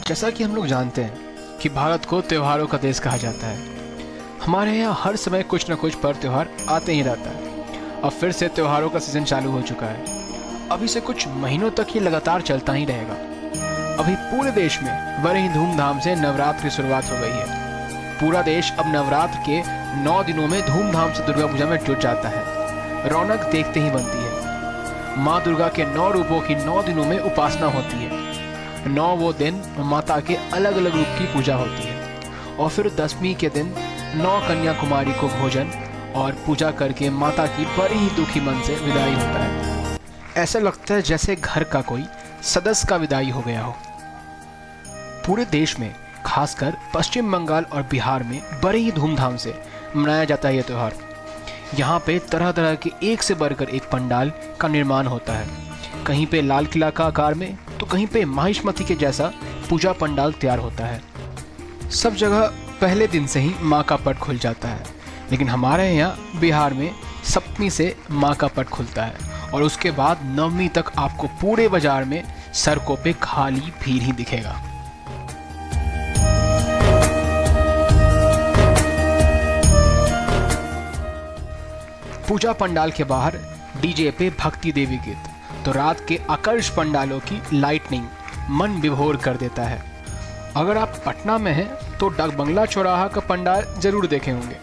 जैसा कि हम लोग जानते हैं कि भारत को त्योहारों का देश कहा जाता है। हमारे यहाँ हर समय कुछ न कुछ पर्व त्योहार आते ही रहता है। अब फिर से त्योहारों का सीज़न चालू हो चुका है। अभी से कुछ महीनों तक ये लगातार चलता ही रहेगा। अभी पूरे देश में बड़े ही धूमधाम से नवरात्र की शुरुआत हो गई है। पूरा देश अब नवरात्र के 9 दिनों में धूमधाम से दुर्गा पूजा में जुट जाता है। रौनक देखते ही बनती है। माँ दुर्गा के 9 रूपों की 9 दिनों में उपासना होती है। 9 वो दिन माता के अलग अलग रूप की पूजा होती है और फिर 10वीं के दिन 9 कन्याकुमारी को भोजन और पूजा करके माता की बड़ी ही दुखी मन से विदाई होता है। ऐसा लगता है जैसे घर का कोई सदस्य का विदाई हो गया हो। पूरे देश में खासकर पश्चिम बंगाल और बिहार में बड़े ही धूमधाम से मनाया जाता है यह त्यौहार। यहाँ पे तरह तरह के एक से बढ़कर एक पंडाल का निर्माण होता है। कहीं पे लाल किला का आकार में तो कहीं पे महिष्मती के जैसा पूजा पंडाल तैयार होता है। सब जगह पहले दिन से ही माँ का पट खुल जाता है, लेकिन हमारे यहाँ बिहार में सप्तमी से माँ का पट खुलता है और उसके बाद नवमी तक आपको पूरे बाजार में सड़कों पे खाली भीड़ ही दिखेगा। पूजा पंडाल के बाहर डीजे पे भक्ति देवी गीत तो रात के आकर्ष पंडालों की लाइटनिंग मन विभोर कर देता है। अगर आप पटना में हैं तो डाक बंगला चौराहा का पंडाल जरूर देखे होंगे।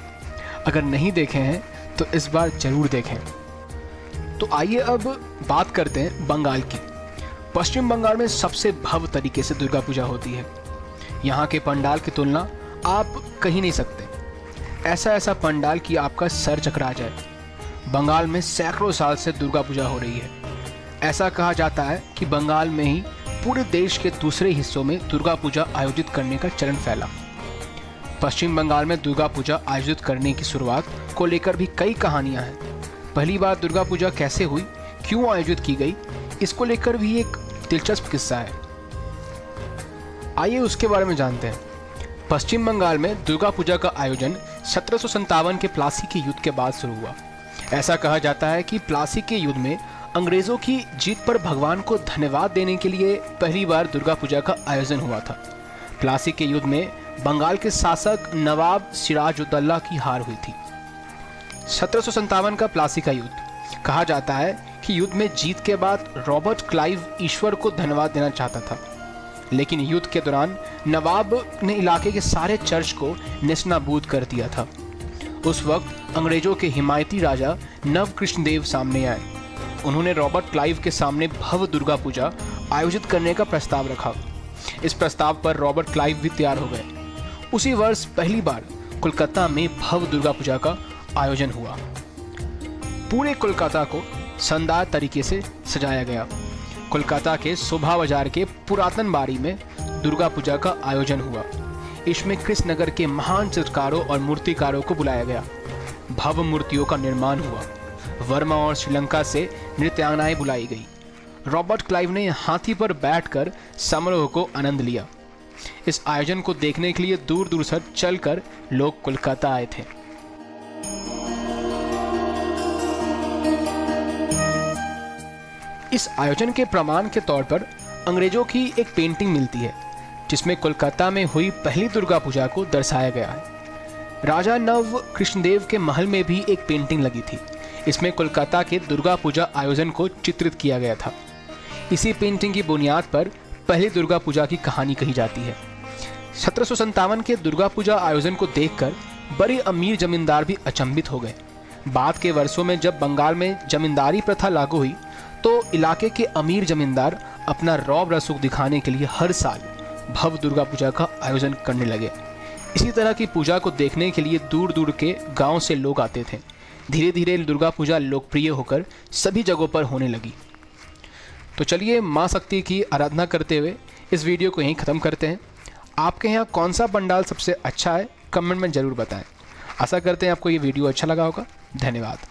अगर नहीं देखे हैं तो इस बार जरूर देखें। तो आइए अब बात करते हैं बंगाल की। पश्चिम बंगाल में सबसे भव्य तरीके से दुर्गा पूजा होती है। यहाँ के पंडाल की तुलना आप कहीं नहीं सकते। ऐसा पंडाल कि आपका सर चकरा जाए। बंगाल में सैकड़ों साल से दुर्गा पूजा हो रही है। ऐसा कहा जाता है कि बंगाल में ही पूरे देश के दूसरे हिस्सों में दुर्गा पूजा आयोजित करने का चलन फैला। पश्चिम बंगाल में दुर्गा पूजा आयोजित करने की शुरुआत को लेकर भी कई कहानियां हैं। पहली बार दुर्गा पूजा कैसे हुई, क्यों आयोजित की गई, इसको लेकर भी एक दिलचस्प किस्सा है। आइए उसके बारे में जानते हैं। पश्चिम बंगाल में दुर्गा पूजा का आयोजन 1757 के प्लासी के युद्ध के बाद शुरू हुआ। ऐसा कहा जाता है कि प्लासी के युद्ध में अंग्रेजों की जीत पर भगवान को धन्यवाद देने के लिए पहली बार दुर्गा पूजा का आयोजन हुआ था। प्लासी के युद्ध में बंगाल के शासक नवाब सिराजुद्दौला की हार हुई थी। 1757 का प्लासी का युद्ध कहा जाता है कि युद्ध में जीत के बाद रॉबर्ट क्लाइव ईश्वर को धन्यवाद देना चाहता था, लेकिन युद्ध के दौरान नवाब ने इलाके के सारे चर्च को नेस्तनाबूद कर दिया था। उस वक्त अंग्रेजों के हिमायती राजा नव कृष्णदेव सामने आए। उन्होंने रॉबर्ट क्लाइव के सामने भव्य दुर्गा पूजा आयोजित करने का प्रस्ताव रखा। इस प्रस्ताव पर रॉबर्ट क्लाइव भी तैयार हो गए। उसी वर्ष पहली बार कोलकाता में भव्य दुर्गा पूजा का आयोजन हुआ। पूरे कोलकाता को शानदार तरीके से सजाया गया। कोलकाता के शोभा बाजार के पुरातन बाड़ी में दुर्गा पूजा का आयोजन हुआ। इसमें कृष्णनगर के महान चित्रकारों और मूर्तिकारों को बुलाया गया। भव्य मूर्तियों का निर्माण हुआ। वर्मा और श्रीलंका से नृत्यांगनाएं बुलाई गई। रॉबर्ट क्लाइव ने हाथी पर बैठकर समारोह को आनंद लिया। इस आयोजन को देखने के लिए दूर दूर से चलकर लोग कोलकाता आए थे। इस आयोजन के प्रमाण के तौर पर अंग्रेजों की एक पेंटिंग मिलती है, जिसमें कोलकाता में हुई पहली दुर्गा पूजा को दर्शाया गया है। राजा नव कृष्णदेव के महल में भी एक पेंटिंग लगी थी। इसमें कोलकाता के दुर्गा पूजा आयोजन को चित्रित किया गया था। इसी पेंटिंग की बुनियाद पर पहली दुर्गा पूजा की कहानी कही जाती है। 1757 के दुर्गा पूजा आयोजन को देखकर बड़े अमीर जमींदार भी अचंभित हो गए। बाद के वर्षों में जब बंगाल में जमींदारी प्रथा लागू हुई तो इलाके के अमीर जमींदार अपना रौब रसूख दिखाने के लिए हर साल भव्य दुर्गा पूजा का आयोजन करने लगे। इसी तरह की पूजा को देखने के लिए दूर दूर के गाँव से लोग आते थे। धीरे धीरे दुर्गा पूजा लोकप्रिय होकर सभी जगहों पर होने लगी। तो चलिए माँ शक्ति की आराधना करते हुए इस वीडियो को यहीं ख़त्म करते हैं। आपके यहाँ कौन सा पंडाल सबसे अच्छा है, कमेंट में ज़रूर बताएं। आशा करते हैं आपको ये वीडियो अच्छा लगा होगा। धन्यवाद।